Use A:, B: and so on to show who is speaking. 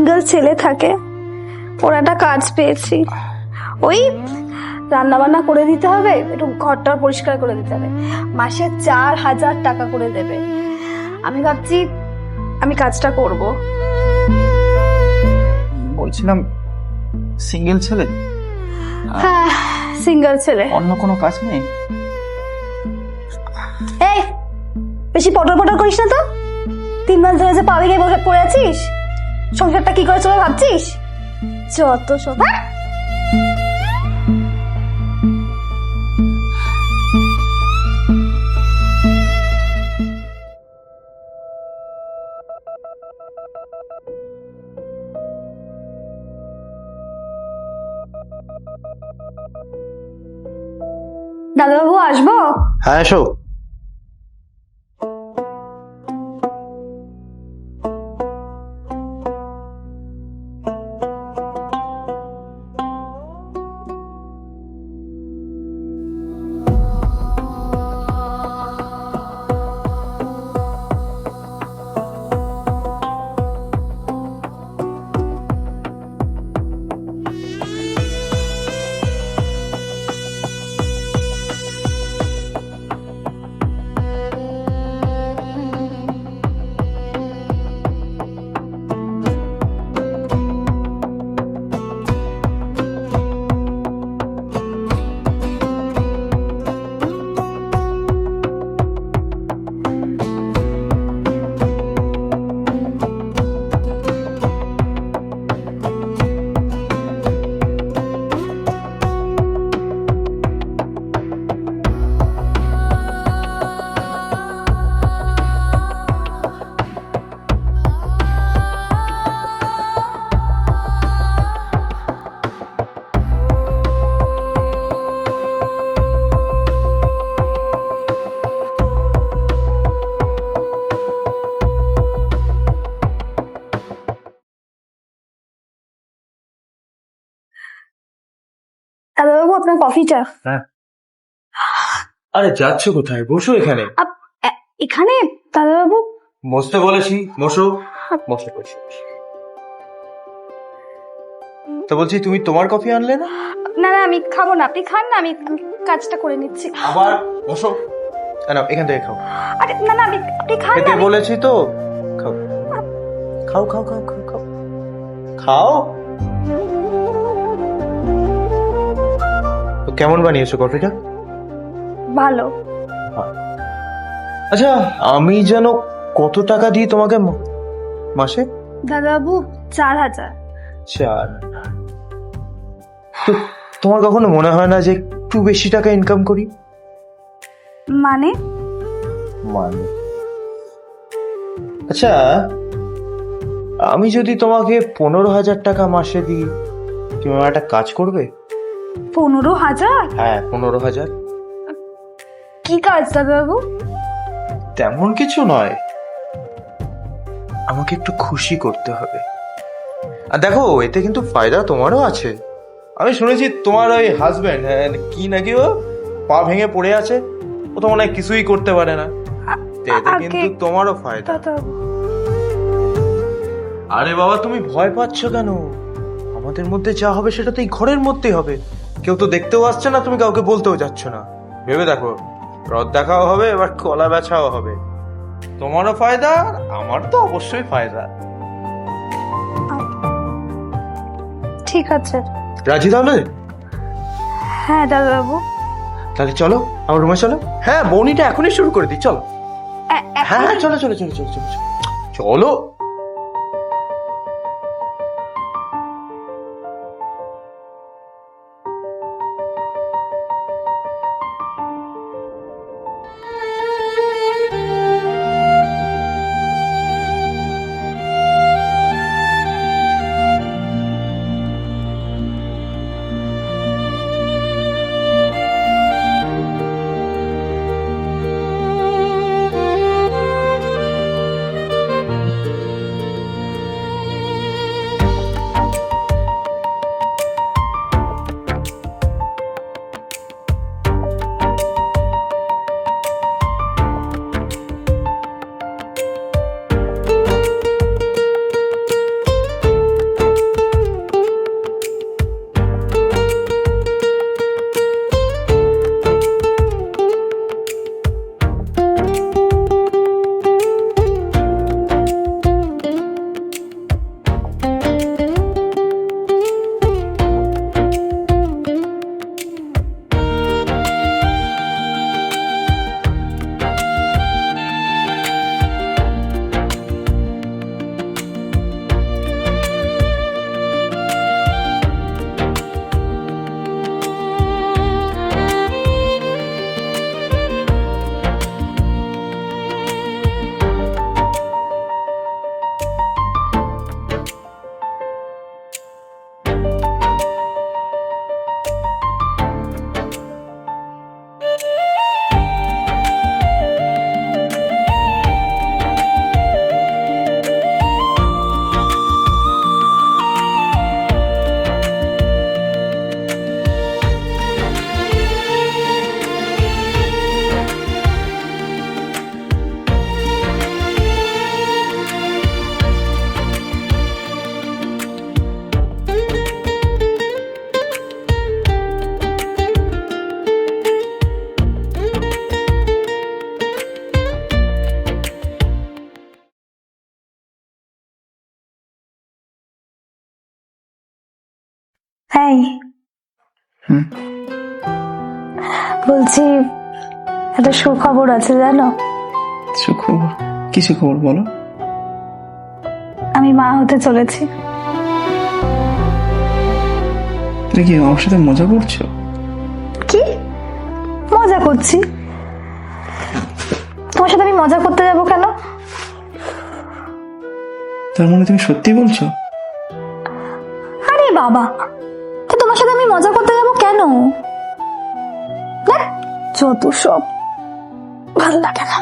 A: Single ছেলে থাকে, ওর একটা কাজ পেয়েছি। ওই রান্না বান্না করে দিতে হবে, একটু ঘরটা পরিষ্কার করে দিতে হবে, মাসে 4,000 টাকা করে দেবে। আমি ভাবছি আমি কাজটা করব।
B: বলছিলাম সিঙ্গেল ছেলে,
A: হ্যাঁ সিঙ্গেল ছেলে।
B: অন্য কোনো কাজ নেই?
A: এই বেশি পটর পটর করিস না তো। 3 মাস ধরে যে পা ভেঙে পড়ে আছিস, সংসারটা কি করে চলে ভাবছিস? যত সব দাদাবাবু আসবো?
B: হ্যাঁ এসো।
A: দাদাবাবু আপনার কফিটা।
B: হ্যাঁ, আরে যাচ্ছ কোথায়? বসো এখানে।
A: এখানে দাদাবাবু?
B: বসতে বলেছি, বসো। বসে বসে তো বলছি, তুমি তোমার কফি আনলে না?
A: না না আমি খাবো না, আপনি খান না, আমি কাজটা করে নিচ্ছি।
B: আবার বসো। না এখান থেকে খাও।
A: আরে না না আপনি খান না।
B: খেতে বলেছি তো, খাও খাও খাও খাও খাও খাও খাও। তো কেমন বানিয়েছো কফিটা?
A: ভালো।
B: আচ্ছা, আমি যেন কত টাকা দিই তোমাকে মাসে?
A: দাদাবাবু 4,000।
B: 4? তো তোমার কখনো মনে হয় না যে একটু বেশি টাকা ইনকাম করি?
A: মানে?
B: আচ্ছা, আমি যদি তোমাকে 15,000 টাকা মাসে দিই, তুমি আমার একটা কাজ করবে?
A: 15,000?
B: হ্যাঁ, 15,000।
A: কি কাজ দাদাবাবু?
B: তেমন কিছু নয়, আমাকে একটু খুশি করতে হবে। আর দেখো, এতে কিন্তু ফায়দা তোমারও আছে। আমি শুনেছি তোমার ওই হাজবেন্ড, কি নাকি, ও পা ভেঙে পড়ে আছে, ও তো মনে হয় কিছুই করতে পারে না। তো এতে কিন্তু তোমারও ফায়দা।
A: দাদাবাবু
B: আরে বাবা, তুমি ভয় পাচ্ছ কেন? আমাদের মধ্যে যা হবে সেটা তো এই ঘরের মধ্যেই হবে। কেউ তো দেখতেও আসছে না, তুমি কাউকে বলতেও যাচ্ছ না। ভেবে দেখো, রদ দেখাও হবে, এবার কলা বেচাও হবে। তোমারও ফায়দা, আমার তো অবশ্যই ফায়দা।
A: ঠিক আছে।
B: রাজি তাহলে?
A: হ্যাঁ দাদাবাবু।
B: তাহলে চলো আমার রুমে চলো। হ্যাঁ, বৌনিটা এখনই শুরু করে দিই, চলো। হ্যাঁ চলো চলো চলো চলো চলো চলো।
A: এই
C: হুম।
A: বলছি, একটা সুখবর আছে জানো?
C: সুখবর? কি সুখবর বলো?
A: আমি মা হতে চলেছি।
C: তুমি কি আমার সাথে মজা করছো?
A: কি মজা করছি? তোমার সাথে আমি মজা করতে যাবো কেন?
C: তার মানে তুমি সত্যি বলছো?
A: আরে বাবা, তো তোমার সাথে আমি মজা করতে যাবো কেন? ধ্যাৎ, যত সব, ভালো লাগে না।